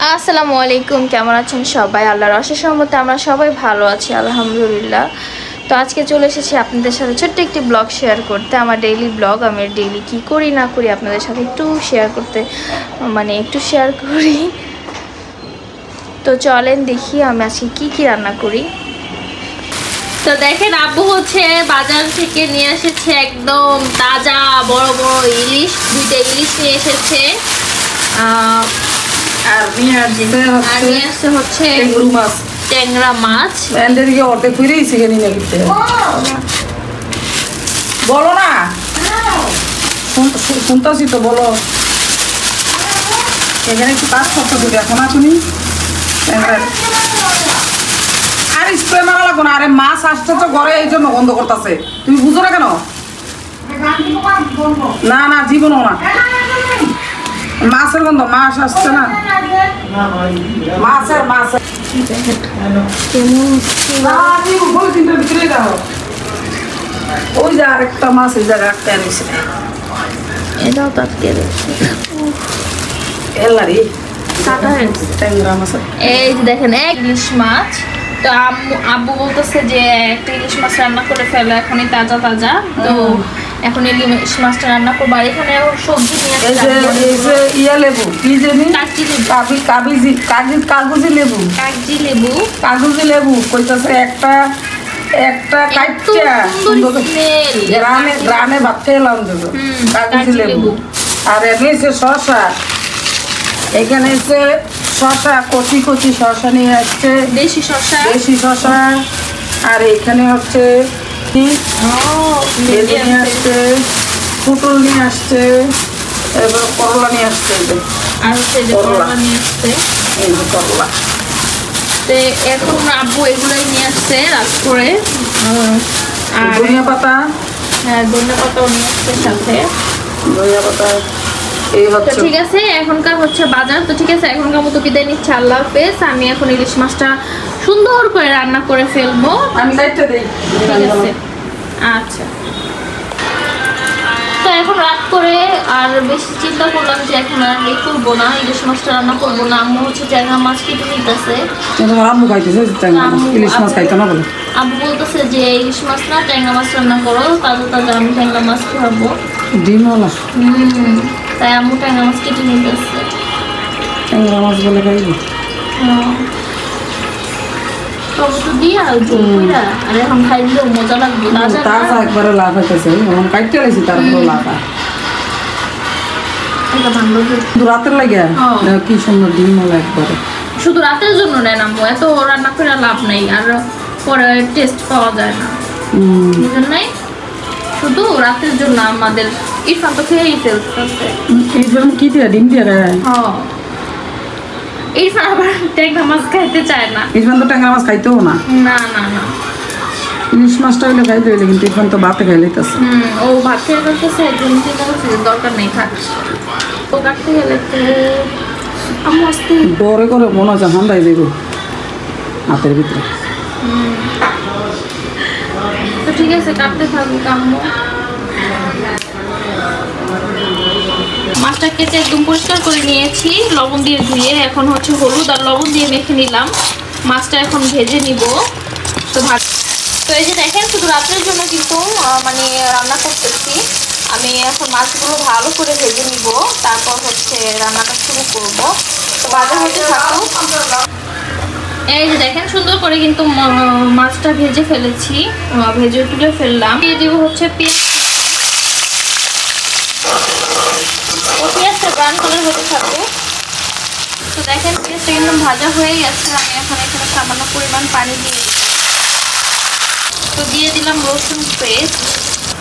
আসসালামু আলাইকুম, কেমন আছেন সবাই? আল্লাহর অশেষ রহমতে আমরা সবাই ভালো আছি আলহামদুলিল্লাহ। তো আজকে চলে এসেছি আপনাদের সাথে ছোট্ট একটি ব্লগ শেয়ার করতে। আমার ডেইলি ব্লগ, আমি ডেইলি কী করি না করি আপনাদের সাথে একটু শেয়ার করতে, একটু শেয়ার করি। তো চলেন দেখি আমি আজকে কি রান্না করি। তো দেখেন, আব্বু হচ্ছে বাজার থেকে নিয়ে এসেছে একদম তাজা বড় বড় ইলিশ, 2টা ইলিশ নিয়ে এসেছে। আর নিয়ে আসছে হচ্ছে ট্যাংরা মাছ। অর্ধেক ফিরেই শিখে নিয়ে গেছে। বলো না, শুনতেছি তো, বলো। এখানে একটু কাজ করতে দেবে এখন তুমি। আর স্প্রে মারা লাগবো না। আরে মাছ আসছে তো ঘরে, এই জন্য বন্ধ করতেছে। তুমি বুঝো না কেন? না না, জীবনও না। মাছের গন্ধ, মাছ আসছে না। মাছের ওই যে আরেকটা মাছ ওই জায়গায় আটকে আনিছে। এটাও তাৎকে এই যে দেখেন এক ইলিশ মাছ। তো আব্বু বলতেছে যে একটা ইলিশ মাছ রান্না করে ফেলো এখনই তাজা তাজা। তো এখন ইলিশ মাছটা রান্না করবো। আর এখানে সবজি নিয়ে লেবু কি জানি, কাগজি লেবু কইতাছে একটা গ্রামে ভাত খেলাম দেবো কাগজি লেবু। আর এনেছে শসা, এখানে এসে শসা কচি কচি শসা নিয়ে আসছে, দেশি শসা। আর এখানে হচ্ছে নিয়ে আসছে, পুটল নিয়ে আসছে, এবার করলা নিয়ে আসছে, করলা। তো এখন আব্বু এগুলাই নিয়ে আসছে রাত করে। আর ধনিয়া পাতা, হ্যাঁ ধনিয়া পাতাও নিয়ে আসছে সাথে। ধনিয়া পাতা ঠিক আছে, এখনকার হচ্ছে বাজার। তো ঠিক আছে, এখনকার মতো বিদায় নিচ্ছে, আল্লাহ হাফেজ। আমি এখন ইলিশ মাছটা সুন্দর করে রান্না করে ফেলবো। আমি লাইটটা দেই, ঠিক আছে? আচ্ছা। তো এখন রাত করে আর বেশি চিন্তা করলাম যে এখন আর করবো না, ইলিশ মাছটা রান্না করবো না। আম্মু হচ্ছে ট্যাংরা মাছ কেটে নিতেছে। আম্মু খাইতেছে ইলিশ মাছ খাইতো না বলে। আব্বু বলতেছে যে ইলিশ মাছ না ট্যাংরা মাছ রান্না করো, তাজা তাজা আমি ট্যাংরা মাছ খাবো। ডিমওয়ালা। তাই আম্মু ট্যাংরা মাছ কেটে নিতেছে। ট্যাংরা মাছ বলে খাইবো। আর এখন খাইলেও মজা লাগবে। তাজা একবারে লাভ হইতেছে, এখন কাটতে লাইছি তারপরে লাভ। রাতের লাগে কি সুন্দর ডিমওয়ালা একবারে। শুধু রাতের জন্য নেন আম্মু, এত রান্না করে লাভ নেই, আর পরে টেস্ট পাওয়া যায় না, বুঝেন নাই? শুধু রাতের জন্য আমাদের ইরফান তো খেয়েই ফেলতেছে। ইরফান কি দিয়ে, ডিম দিয়ে? ইরফান আবার ট্যাংরা মাছ খাইতে চায় না। ইরফান তো ট্যাংরা মাছ খাইতেও না। না না না, ইলিশ মাছটা হইলে খাইতে হইলে, কিন্তু ইরফান তো ভাতে খাই লইতেছে। ও ভাত খেয়ে ফেলতেছে, একদম চিন্তা করছে দরকার নেই, থাক। ও কাটতে গেলে তো আম্মু আসতে ডরে করে মনে হচ্ছে হান্দাই দেবো হাতের ভিতরে। তো ঠিক আছে, কাটতে থাকুক আম্মু। মাছটা কেটে একদম পরিষ্কার করে নিয়েছি, লবণ দিয়ে ধুয়ে। এখন হচ্ছে হলুদ আর লবণ দিয়ে মেখে নিলাম। মাছটা এখন ভেজে নিব। তো এই যে দেখেন, শুধু রাত্রের জন্য কিন্তু রান্না করতেছি। আমি এখন মাছগুলো ভালো করে ভেজে নিব, তারপর হচ্ছে রান্নাটা শুরু করব। তো বাজার হতে থাকুক। এই যে দেখেন, সুন্দর করে কিন্তু মাছটা ভেজে ফেলেছি, ভেজে তুলে ফেললাম। দিয়ে দিব হচ্ছে পেঁয়াজটা ব্রাউন কালার হতে থাকুক। তো দেখেন, পেঁয়াজটা কিন্তু ভাজা হয়ে গেছে। আমি এখন এখানে সামান্য পরিমাণ পানি দিয়ে দিই। তো দিয়ে দিলাম রসুন পেস্ট।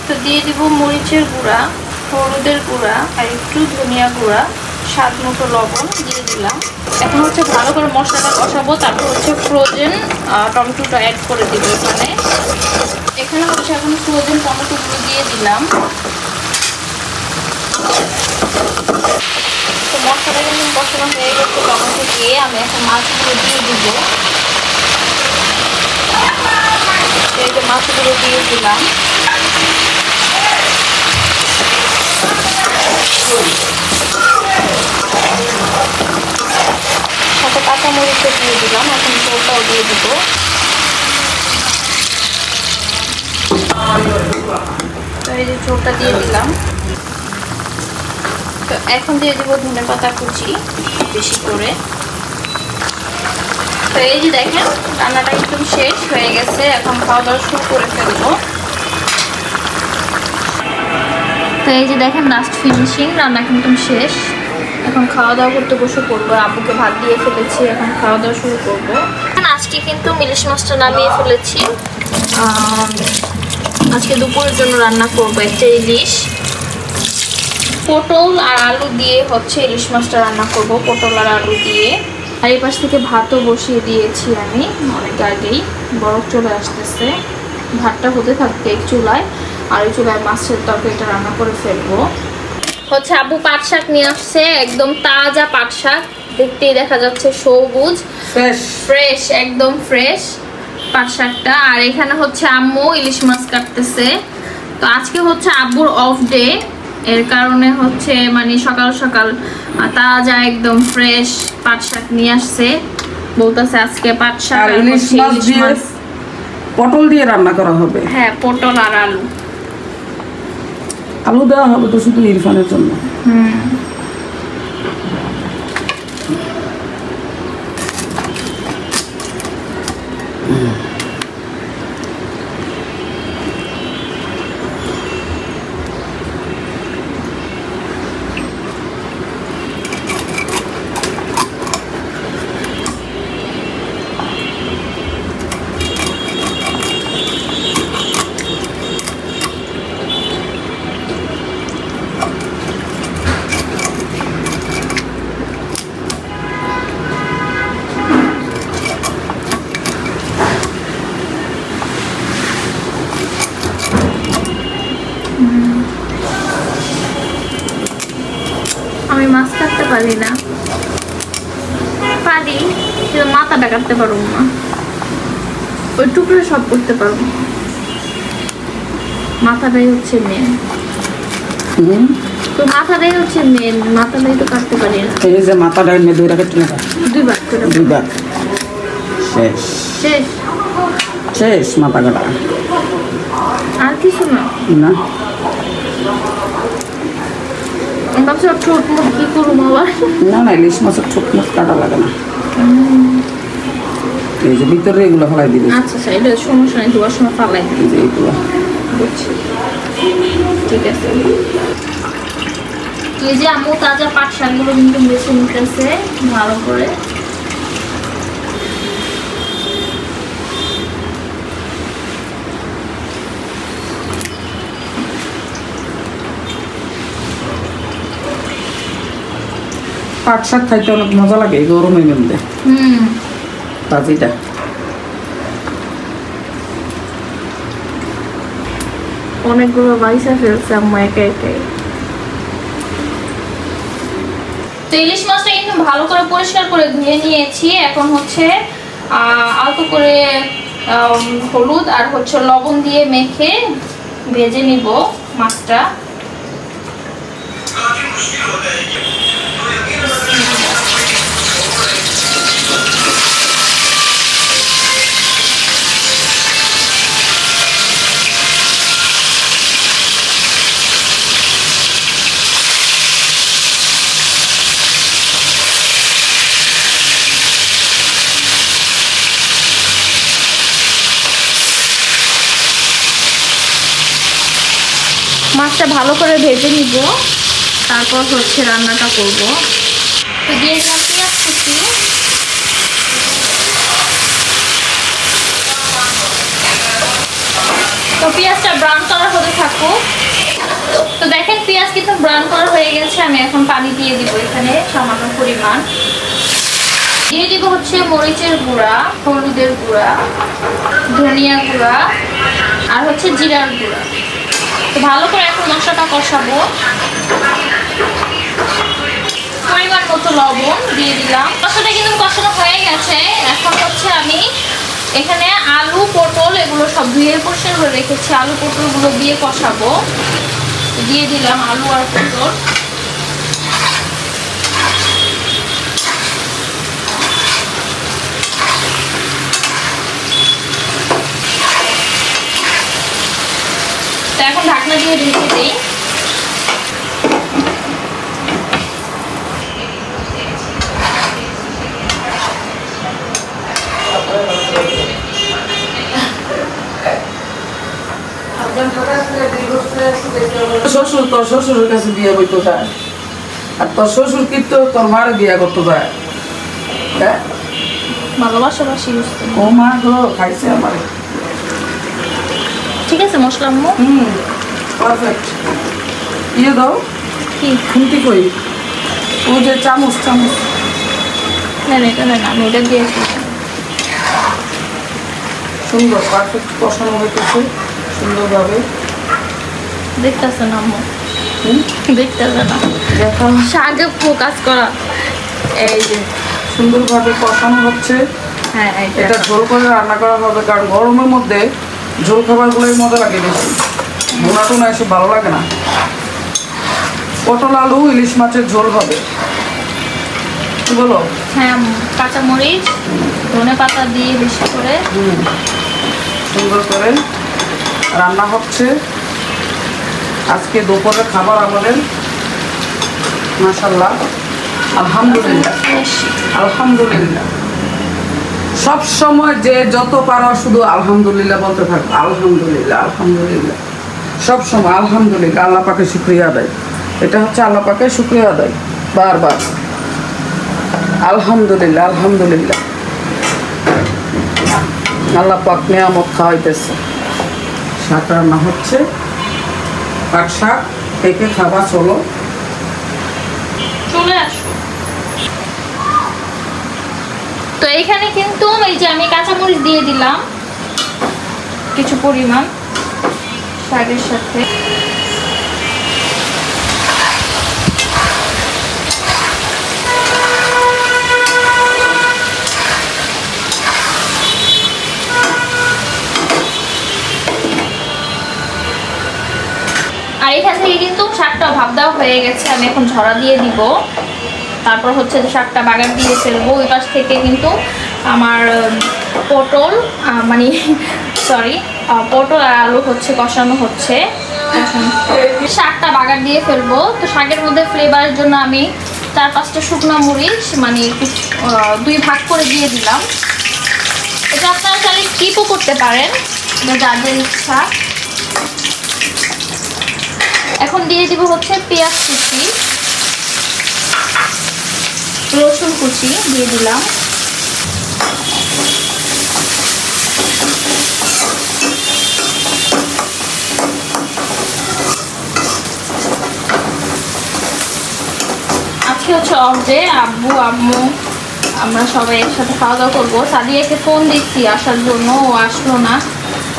তো দিয়ে দিব মরিচের গুঁড়া, হলুদের গুঁড়া, আর একটু ধনিয়া গুঁড়া, স্বাদ মতো লবণ দিয়ে দিলাম। এখন হচ্ছে ভালো করে মশলাটা কষাবো। তারপর হচ্ছে ফ্রোজেন টমেটোটা অ্যাড করে দিব। এখানে হচ্ছে এখন ফ্রোজেন টমেটোগুলো দিয়ে দিলাম। তো মশলাটা কিন্তু কষানো হয়ে গেছে টমেটো দিয়ে। আমি এখন মাছগুলো দিয়ে দিব। এই যে মাছগুলো দিয়ে দিলাম। দিলাম, এখন ঝোলটাও দিয়ে দিব। তো এই যে ঝোলটা দিয়ে দিলাম। তো এখন দিয়ে দেবো ধনেপাতা কুচি বেশি করে। তো এই যে দেখেন রান্নাটা একদম শেষ হয়ে গেছে, এখন খাওয়া দাওয়া শুরু করে ফেলবো। তো এই যে দেখেন লাস্ট ফিনিশিং, রান্না কিন্তু শেষ। এখন খাওয়া দাওয়া করতে বসে পড়বো। আব্বুকে ভাত দিয়ে ফেলেছি, এখন খাওয়া দাওয়া শুরু করবো। আজকে কিন্তু ইলিশ মাছটা নামিয়ে ফেলেছি। আজকে দুপুরের জন্য রান্না করবো একটা ইলিশ, পটল আর আলু দিয়ে হচ্ছে ইলিশ মাছটা রান্না করব, পটল আর আলু দিয়ে। আর এই পাশ থেকে ভাতও বসিয়ে দিয়েছি আমি অনেক আগেই, বরফ চলে আসতেছে। ভাতটা হতে থাকবে এক চুলায়, আর ওই চুলায় মাছের তরকারিটা রান্না করে ফেলবো। হচ্ছে আব্বু পাট শাক নিয়ে আসছে, একদম তাজা পাট শাক, দেখতেই দেখা যাচ্ছে সবুজ, ফ্রেশ, একদম ফ্রেশ পাট শাকটা। আর এখানে হচ্ছে আম্মু ইলিশ মাছ কাটতেছে। তো আজকে হচ্ছে আব্বুর অফ ডে, এর কারণে হচ্ছে মানে সকাল সকাল তাজা একদম ফ্রেশ পাট শাক নিয়ে আসছে। বলতেছে আজকে পাট শাক আর ইলিশ মাছ পটল দিয়ে রান্না করা হবে। হ্যাঁ, পটল আর আলু। আলু দেওয়া হবে তো শুধু ইরফানের জন্য। আমি মাছ কাটতে পারি না, পারি কিন্তু মাথাটা কাটতে পারবো না, ওই টুকরো সব করতে পারবো, মাথাটাই হচ্ছে মেন। তো মাথাটাই হচ্ছে মেন, মাথাটাই তো কাটতে পারি না। এই যে মাথাটা এনে দুইটা কেটে নেবা, দুইবার করে, দুইবার শেষ শেষ শেষ মাথা কাটা। আর কিছু না না, ভাবছি ঠোঁট মুখ কি করবো আবার। না না, ইলিশ মাছের ঠোঁট মুখ কাটা লাগে না। এই যে ভিতরে এগুলো ফেলাই দিবি। আচ্ছা আচ্ছা, এটা সমস্যা নেই, ধোয়ার সময় ফালাই দিবি। এই যে এগুলো বুঝছি, ঠিক আছে। এই যে আম্মু তাজা পাট শাকগুলো কিন্তু বেছে নিতেছে ভালো করে। পাট শাক খাইতে অনেক মজা লাগে এই গরমের মধ্যে। তাজিটা অনেকগুলো বাইসা ফেলছে আম্মু একে একে। তো ইলিশ মাছটা কিন্তু ভালো করে পরিষ্কার করে ধুয়ে নিয়েছি। এখন হচ্ছে অল্প করে হলুদ আর হচ্ছে লবণ দিয়ে মেখে ভেজে নিব মাছটা। মাছটা ভালো করে ভেজে নিব, তারপর হচ্ছে রান্নাটা করব। তো দিয়ে দিলাম পেঁয়াজ কুচি, তো পেঁয়াজটা ব্রাউন কালার হতে থাকুক। তো দেখেন পেঁয়াজ কিন্তু ব্রাউন কালার হয়ে গেছে। আমি এখন পানি দিয়ে দিব এখানে সামান্য পরিমাণ। দিয়ে দিব হচ্ছে মরিচের গুঁড়া, হলুদের গুঁড়া, ধনিয়া গুঁড়া আর হচ্ছে জিরার গুঁড়া। তো ভালো করে এখন মশলাটা কষাবো। পরিমাণ মতো লবণ দিয়ে দিলাম। মশলাটা কিন্তু কষানো হয়ে গেছে। এখন হচ্ছে আমি এখানে আলু পটল এগুলো সব ধুয়ে পরিষ্কার করে রেখেছি, আলু পটলগুলো দিয়ে কষাবো। দিয়ে দিলাম আলু আর পটল। দিয়ে ঢেকে দিই। শ্বশুর তোর শ্বশুরের কাছে বিয়ে হইতো যায়, আর তোর শ্বশুর কিন্তু তোর মারে বিয়ে করতো যায়। ভালোবাসাবাসি ও মা গো খাইছে আমারে। ঠিক আছে মশলা আম্মু। পারফেক্ট। ইয়ে দাও কি খুন্তি কই, ও যে চামচ চামচ। না না এটা না, আমি এটা দিয়েছি। সুন্দর পারফেক্ট কষানো হইতেছে সুন্দরভাবে। দেখতেছে না আম্মু, দেখতেছে না, দেখো শাকে ফোকাস করা। এই যে সুন্দরভাবে কষানো হচ্ছে। হ্যাঁ এটা ঝোল করে রান্না করা হবে, কারণ গরমের মধ্যে ঝোল খাবারগুলোই মজা লাগে বেশি, ভুনা টুনা এসব ভালো লাগে না। পটল আলু ইলিশ মাছের ঝোল হবে, কি বলো? হ্যাঁ কাঁচামরিচ ধনে পাতা দিয়ে বেশি করে সুন্দর করে রান্না হচ্ছে। আজকে দুপুরের খাবার আমাদের মাশাআল্লাহ আলহামদুলিল্লাহ আলহামদুলিল্লাহ। সব সময় যে যত পারো শুধু আলহামদুলিল্লাহ বলতে থাকো, আলহামদুলিল্লাহ আলহামদুলিল্লাহ সব সময় আলহামদুলিল্লাহ। আল্লাহ পাকে শুকরিয়া আদায়, এটা হচ্ছে আল্লাহ পাকে শুকরিয়া আদায় বারবার। আলহামদুলিল্লাহ আলহামদুলিল্লাহ। আল্লাহ পাক নিয়ামত খাওয়াইতেছে। শাক রান্না হচ্ছে, পাট শাক থেকে খাবার চলো চলে আসো। তো এইখানে কিন্তু এই যে আমি কাঁচামরিচ দিয়ে দিলাম কিছু পরিমাণ শাকের সাথে। আর এখান থেকে কিন্তু শাকটা ভাপ দেওয়া হয়ে গেছে, আমি এখন ঝরা দিয়ে দিব। তারপর হচ্ছে যে শাকটা বাগার দিয়ে ফেলবো। ওই পাশ থেকে কিন্তু আমার পটল মানে সরি পটল আর আলু হচ্ছে কষানো হচ্ছে। শাকটা বাগার দিয়ে ফেলবো। তো শাকের মধ্যে ফ্লেভারের জন্য আমি 4-5টা শুকনো মরিচ মানে 2 ভাগ করে দিয়ে দিলাম। এটা আপনারা চাইলে স্কিপও করতে পারেন, যাদের ইচ্ছা। এখন দিয়ে দিব হচ্ছে পেঁয়াজ কুচি, রসুন কুচি দিয়ে দিলাম। আজকে হচ্ছে অফ ডে, আব্বু আম্মু আমরা সবাই একসাথে খাওয়া দাওয়া করবো। সাদিয়াকে ফোন দিচ্ছি আসার জন্য, ও আসলো না।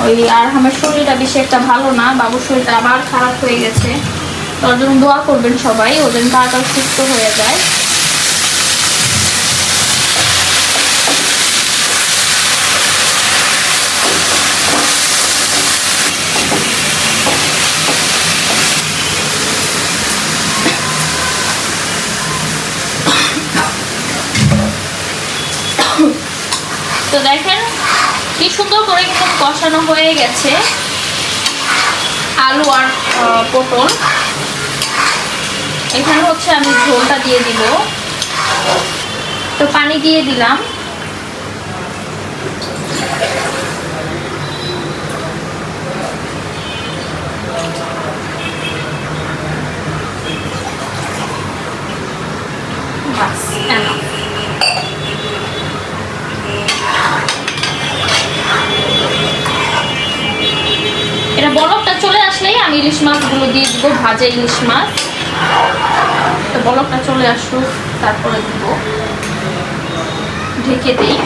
ওই আর আমার শরীরটা বেশি একটা ভালো না, বাবুর শরীরটা আবার খারাপ হয়ে গেছে। তার জন্য দোয়া করবেন সবাই, ওদের তাড়াতাড়ি সুস্থ হয়ে যায়। তো দেখেন কি সুন্দর করে কিন্তু কষানো হয়ে গেছে আলু আর পটল। এখানে হচ্ছে আমি ঝোলটা দিয়ে দিব। তো পানি দিয়ে দিলাম। বাস enough। এটা বলকটা চলে আসলেই আমি ইলিশ মাছগুলো দিয়ে দিব, ভাজা ইলিশ মাছ। তো বলকটা চলে আসুক তারপরে দিব, ঢেকে দিই।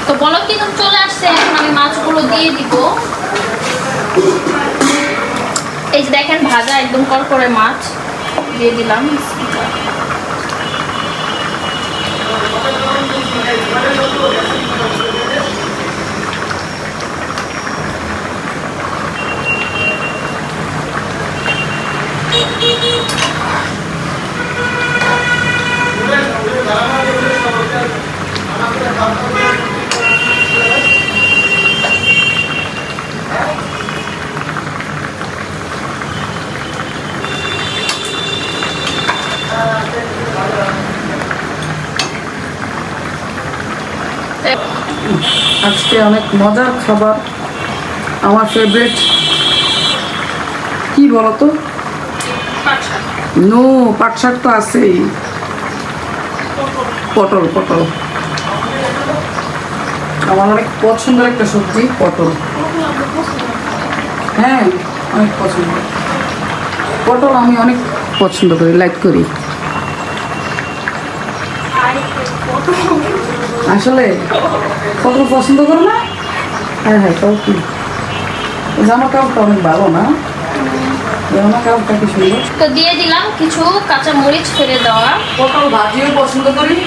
তো বলক কিন্তু চলে আসছে, এখন আমি মাছগুলো দিয়ে দিব। এই যে দেখেন ভাজা একদম করকরে মাছ দিয়ে দিলাম। আজকে অনেক মজার খাবার, আমার ফেভারিট। কি বলতো? নো, পাট শাক তো আছেই। পটল, পটল আমার অনেক পছন্দের একটা সবজি, পটল। হ্যাঁ, অনেক পছন্দ। পটল আমি অনেক পছন্দ করি, লাইক করি। আসলে পটল পছন্দ করো না? হ্যাঁ হ্যাঁ, তাও কি জামা কাপড়টা অনেক ভালো না? জামা কাপড়টা কি সুন্দর। তো দিয়ে দিলাম কিছু কাঁচা মরিচ ফেলে দেওয়া। পটল ভাজিও পছন্দ করি,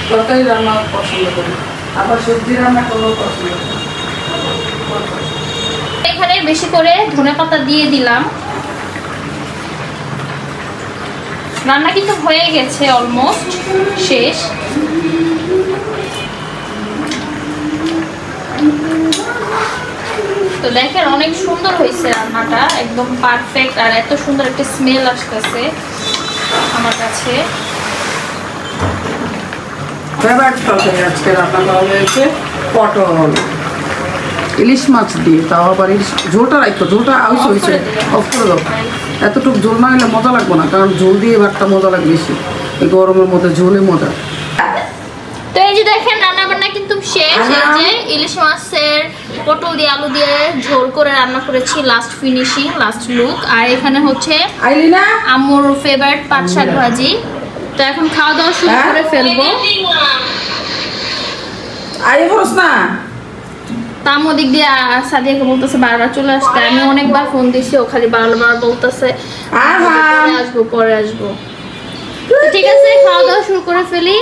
তরকারি রান্না পছন্দ করি, আবার সবজি রান্না করলেও পছন্দ করি। এখানে বেশি করে ধনেপাতা দিয়ে দিলাম। রান্না কিন্তু হয়ে গেছে, অলমোস্ট শেষ। তো দেখেন অনেক সুন্দর হয়েছে রান্নাটা, একদম পারফেক্ট। আর এত সুন্দর একটা স্মেল আসতেছে আমার কাছে। ফেভারিট তরকারি আজকে রান্না করা হয়েছে পটল ইলিশ মাছ দিয়ে, তাও আবার ইলিশ ঝোলটা রাখতো, ঝোলটা আউশ হয়েছে, অফ করে দাও। এতটুকু ঝোল না হলে মজা লাগবে না, কারণ ঝোল দিয়ে এবারটা মজা লাগবে বেশি, এই গরমের মধ্যে ঝোলে মজা। তো এই যে দেখেন রান্না বান্না কিন্তু শেষ। এই যে ইলিশ মাছের পটল দিয়ে আলু দিয়ে ঝোল করে রান্না করেছি, লাস্ট ফিনিশিং, লাস্ট লুক। আর এখানে হচ্ছে আম্মুর ফেভারিট পাট শাক ভাজি। তো এখন খাওয়া দাওয়া শুরু করে ফেলবো। তার মধ্যে দিয়ে সাদিয়াকে বলতেছে বারবার চলে আসতে। আমি অনেকবার ফোন দিছি, ও খালি বারবার বলতেছে পরে আসবো পরে আসবো। ঠিক আছে, খাওয়া দাওয়া শুরু করে ফেলি।